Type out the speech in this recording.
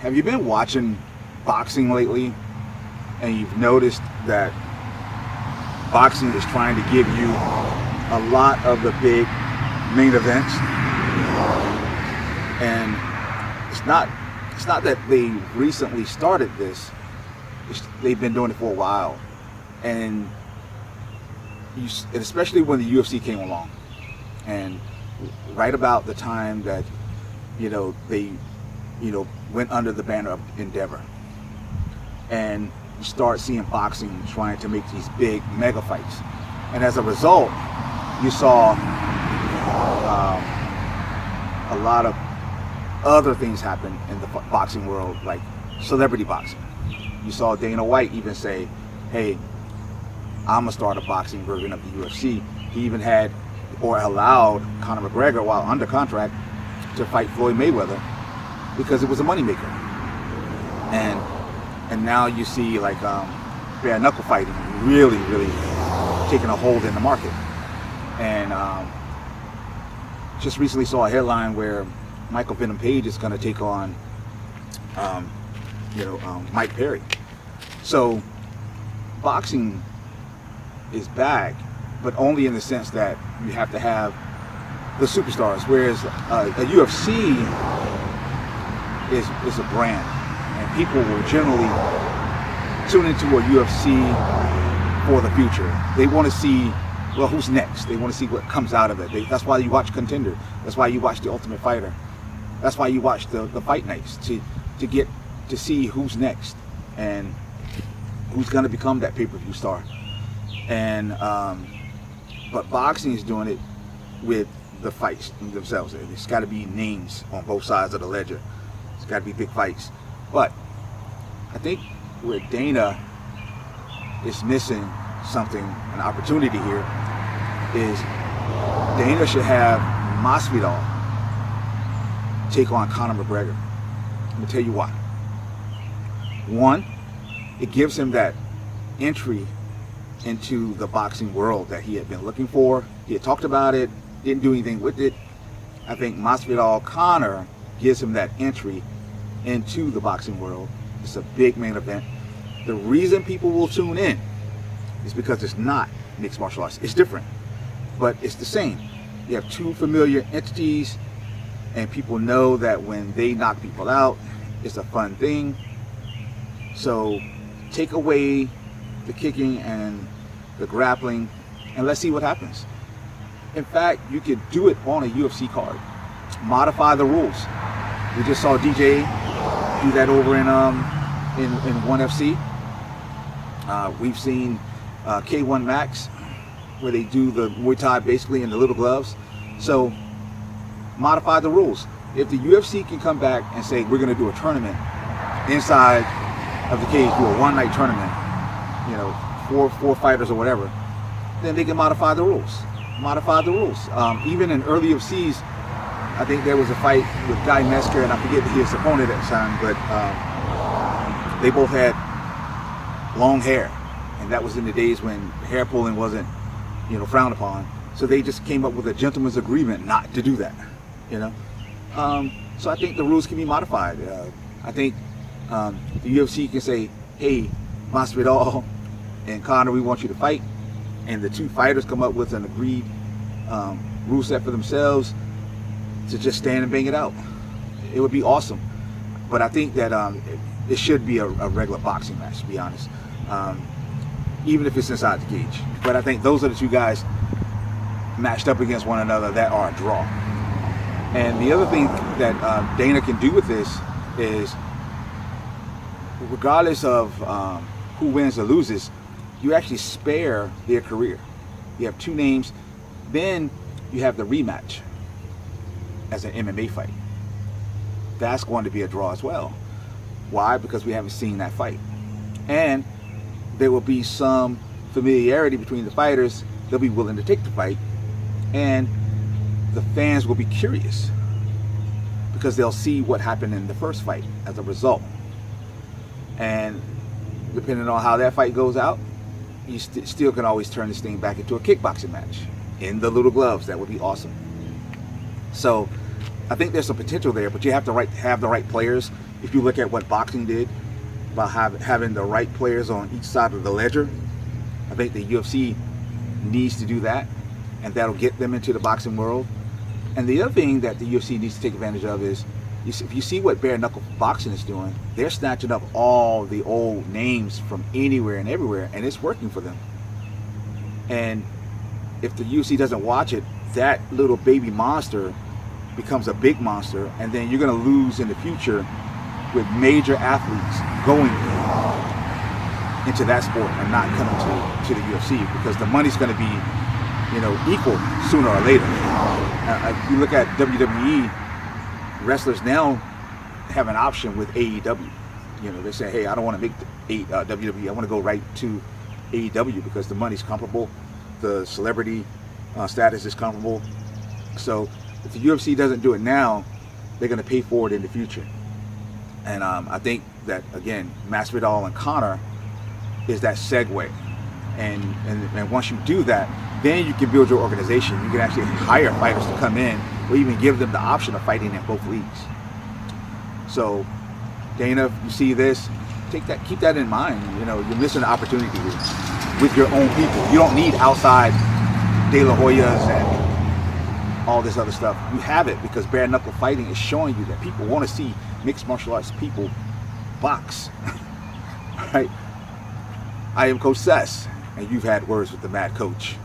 Have you been watching boxing lately, and you've noticed that boxing is trying to give you a lot of the big main events? And it's not that they recently started this. They've been doing it for a while, and especially when the UFC came along, and right about the time that they went under the banner of Endeavor, and you start seeing boxing trying to make these big mega fights, and as a result, you saw a lot of other things happen in the boxing world, like celebrity boxing. You saw Dana White even say, "Hey, I'm gonna start a boxing version of the UFC." He even had or allowed Conor McGregor, while under contract, to fight Floyd Mayweather because it was a moneymaker. And now you see like bare knuckle fighting really taking a hold in the market. And just recently saw a headline where Michael Venom Page is going to take on Mike Perry. So boxing is back, but only in the sense that you have to have the superstars, whereas a UFC is a brand, and people will generally tune into a UFC for the future. They want to see, well, who's next. They want to see what comes out of it. That's why you watch Contender. That's why you watch The Ultimate Fighter. That's why you watch the fight nights, to get to see who's next and who's going to become that pay-per-view star. And but boxing is doing it with the fights themselves. It's got to be names on both sides of the ledger. It's got to be big fights. But I think where Dana is missing something, an opportunity here, is Dana should have Masvidal take on Conor McGregor. Let me tell you why. One, it gives him that entry into the boxing world that he had been looking for. He had talked about it, didn't do anything with it. I think Masvidal Conor gives him that entry into the boxing world. It's a big main event. The reason people will tune in is because it's not mixed martial arts. It's different, but it's the same. You have two familiar entities, and people know that when they knock people out, it's a fun thing. So take away the kicking and the grappling, and let's see what happens. In fact, you could do it on a UFC card. Modify the rules. We just saw DJ do that over in ONE FC. We've seen K1 Max, where they do the Muay Thai basically in the little gloves. So modify the rules. If the UFC can come back and say, we're going to do a tournament inside of the cage, do a one-night tournament, four fighters or whatever, then they can modify the rules. Modify the rules. Even in early UFCs, I think there was a fight with Guy Mesker, and I forget his opponent at the time, but they both had long hair, and that was in the days when hair pulling wasn't, frowned upon. So they just came up with a gentleman's agreement not to do that, So I think the rules can be modified. I think the UFC can say, hey, Masvidal and Conor, we want you to fight, and the two fighters come up with an agreed rule set for themselves to just stand and bang it out. It would be awesome. But I think that it should be a regular boxing match, to be honest, even if it's inside the cage. But I think those are the two guys matched up against one another that are a draw. And the other thing that Dana can do with this is, regardless of who wins or loses, you actually spare their career. You have two names, then you have the rematch as an MMA fight. That's going to be a draw as well. Why? Because we haven't seen that fight. And there will be some familiarity between the fighters. They'll be willing to take the fight, and the fans will be curious because they'll see what happened in the first fight as a result. And depending on how that fight goes out, you still can always turn this thing back into a kickboxing match in the little gloves. That would be awesome. So I think there's some potential there, but you have to have the right players if you look at what boxing did about having the right players on each side of the ledger, I think the UFC needs to do that, and that'll get them into the boxing world. And the other thing that the UFC needs to take advantage of is, if you see what bare knuckle boxing is doing, they're snatching up all the old names from anywhere and everywhere, and it's working for them. And if the UFC doesn't watch it, that little baby monster becomes a big monster, and then you're going to lose in the future with major athletes going into that sport and not coming to the UFC, because the money's going to be, equal sooner or later. If you look at WWE, wrestlers now have an option with AEW. They say, hey, I don't want to make WWE. I want to go right to AEW because the money's comparable, the celebrity status is comparable. So if the UFC doesn't do it now, they're going to pay for it in the future. And I think that, again, Masvidal and Conor is that segue. And once you do that, then you can build your organization. You can actually hire fighters to come in, or even give them the option of fighting in both leagues. So, Dana, if you see this, keep that in mind. You're missing an opportunity with your own people. You don't need outside De La Hoyas and all this other stuff. You have it because bare knuckle fighting is showing you that people want to see mixed martial arts people box. Right? I am Coach Sess, and you've had words with the Mad Coach.